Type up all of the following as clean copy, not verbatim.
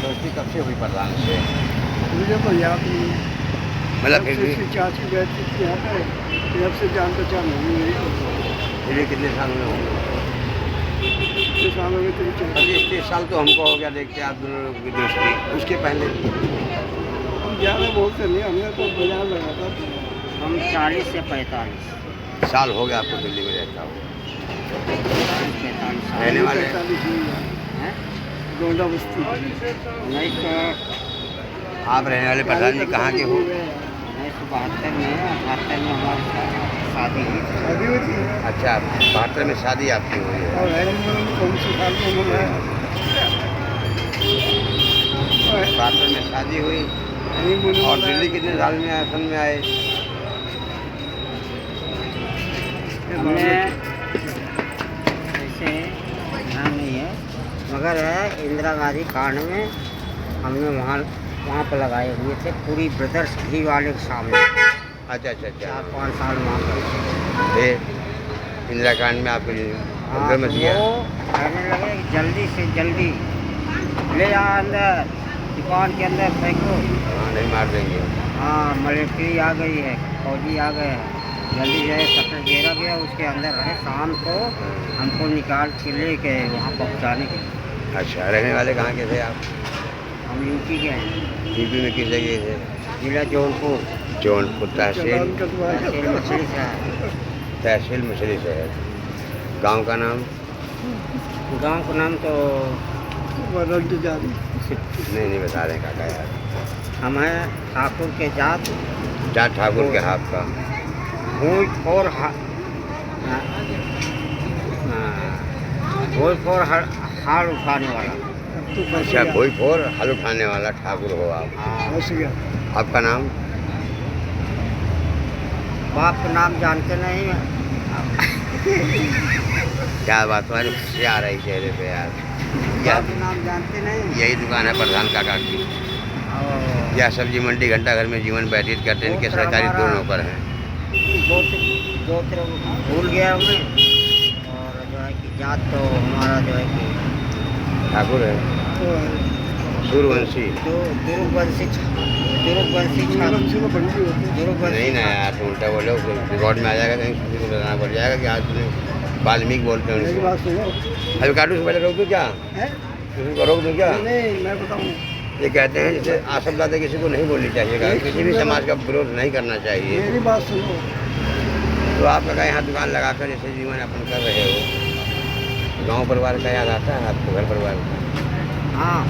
दोस्ती कब से हुई प्रधान से? मुझे तो याद नहीं। मतलब फिर भी इसकी चाची बैठती थी यहाँ पे, जब से जान पहचान होगी मेरी तो। फिर भी कितने साल में होंगे? 6 सालों में तेरी चाची। 25-30 साल तो हमको हो गया देखते आप दोनों लोगों की दोस्ती। उसके पहले हम ज़्यादा बोलते नहीं, हमने तो बाजार लगा था। हम 40 से 45 साल हो गया आपको दिल्ली में रहता हो? 45 साल रहने वाले 45 हुई है। हैं। गोंडा बस्ती। नहीं तो आप रहने वाले प्रधान जी कहाँ के हो? 1972 में 78 में हमारी शादी हुई थी। शादी हुई थी अच्छा 72 में शादी आपकी हुई है। और हनीमून कौन से साल में हुआ है? 72 में शादी हुई हनीमून और हुआ है। दिल्ली कितने साल में आए, सन में आए? हमने ऐसे ध्यान नहीं है, मगर है इंदिरा गांधी कांड में हमने वहाँ पर लगाए हुए थे, पूरी ब्रदर्स घी वाले के सामने अच्छा अच्छा अच्छा 4-5 साल वहाँ पर। फिर इंदिरा कांड में आपको हाँ, अंदर मच तो गया? वो कहने लगे कि जल्दी से जल्दी ले आ अंदर, दुकान के अंदर फेंको। हाँ नहीं मार देंगे। हाँ, मिलिट्री आ गई है, फौजी आ गए हैं, जल्दी जो है शटर घेरा गया, उसके अंदर रहे, शाम को हमको निकाल के ले गए वहाँ पहुँचाने के लिए। अच्छा रहने वाले कहाँ के थे आप? हम यूपी के हैं, यूपी में किस जगह थे? जिला जौनपुर, जौनपुर तहसील तहसील मछली शहर। तहसील मछली शहर। गांव का नाम? गांव का नाम तो बदल जाती। नहीं बता रहे काका यार। हम हैं ठाकुर के जात, जाट ठाकुर के हाथ का। भूज और हाल उठाने वाला। अच्छा भोजपुर हल उठाने वाला ठाकुर हो आप। बस गया। आपका नाम? बाप का नाम जानते नहीं हैं। क्या बात तुम्हारी खुशी आ रही चेहरे पे यार। क्या बाप का नाम जानते नहीं। यही दुकान है प्रधान काका की? और या सब्जी मंडी घंटा घर में जीवन व्यतीत करते हैं? इनके सरकारी 2 नौकर हैं। गोत्र भूल गया मैं, और जो है कि जात तो हमारा जो है कि ठाकुर है, सूर्यवंशी। दुर्गवंशी नहीं ना यार तुम उल्टा बोलो, रिकॉर्ड में आ जाएगा, कहीं किसी को बताना पड़ जाएगा कि आज तुमने वाल्मीकि बोलते हैं मेरी उनको। बात सुनो। अभी काटू से पहले रोक दूँ क्या? हैं? किसी को रोक दूँ क्या? नहीं, मैं बताऊँ। ये कहते हैं जैसे आसम दादा किसी को नहीं बोलनी चाहिए, किसी भी समाज का विरोध नहीं करना चाहिए। मेरी बात सुनो। तो आप लगा यहाँ दुकान लगाकर जैसे जीवन यापन कर रहे हो, गांव परिवार का याद आता है आपको? घर परिवार का? हाँ,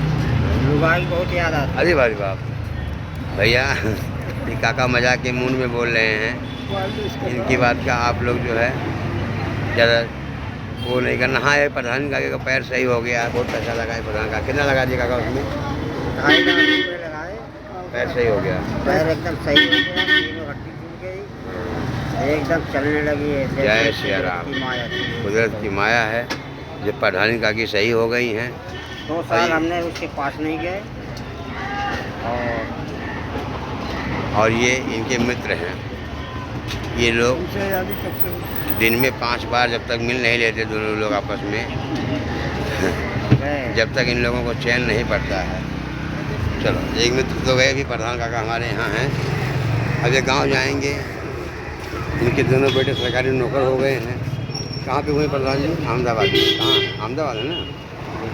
लुगाई बहुत याद आता। अरे बारी बाप भैया ये काका मजाक के मूड में बोल रहे हैं, इनकी बात का आप लोग जो है ज़्यादा वो नहीं करना। हाँ ये प्रधान काके का पैर सही हो गया, बहुत पैसा लगा है प्रधान का। कितना लगा दिया काका उसमें? 2.5 लाख रुपये लगाए, पैर सही हो गया। पैर एकदम सही हो गया, तीनों हड्डी टूट गई, एकदम चलने लगी है। जय श्री राम। की माया थी। कुदरत की माया है, जब प्रधान काकी सही हो गई हैं। 2 साल हमने उसके पास नहीं गए, और ये इनके मित्र हैं। ये लोग उनसे यादी कब से हुई? दिन में 5 बार जब तक मिल नहीं लेते दोनों लोग आपस में, गए। जब तक इन लोगों को चैन नहीं पड़ता है। चलो एक मित्र तो गए भी, प्रधान काका हमारे यहाँ हैं। अब ये गाँव जाएंगे, इनके दोनों बेटे सरकारी नौकर हो गए हैं। कहाँ पे हुए प्रधान जी? अहमदाबाद में। कहाँ? अहमदाबाद है ना,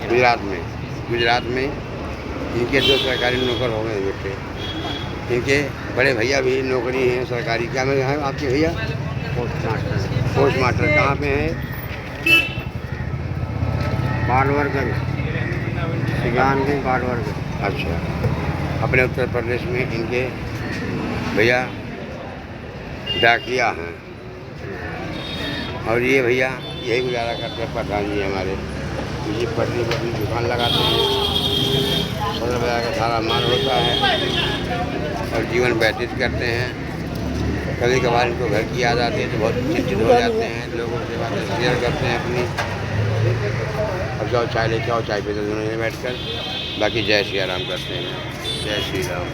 गुजरात में। गुजरात में इनके 2 सरकारी नौकर हो गए बेटे। इनके बड़े भैया भी नौकरी हैं सरकारी। क्या मैं यहाँ आपके भैया? Post master. कहाँ पे हैं? बालवरगंज, सुजानगंज, बालवरगंज। अच्छा, अपने उत्तर प्रदेश में इनके भैया डाकिया हैं। और ये भैया यही गुजारा करते हैं प्रधान जी हमारे। ये पटरी पर अपनी दुकान लगाते हैं, सदर बाजार का सारा माल होता है और जीवन व्यतीत करते हैं। कभी कभार इनको घर की याद आती है तो बहुत चिंतित हो जाते हैं, लोगों से बातें शेयर करते हैं अपनी। अब जाओ चाय लेके आओ, चाय पीते दोनों बैठ कर। बाकी जय श्री राम करते हैं। जय श्री राम।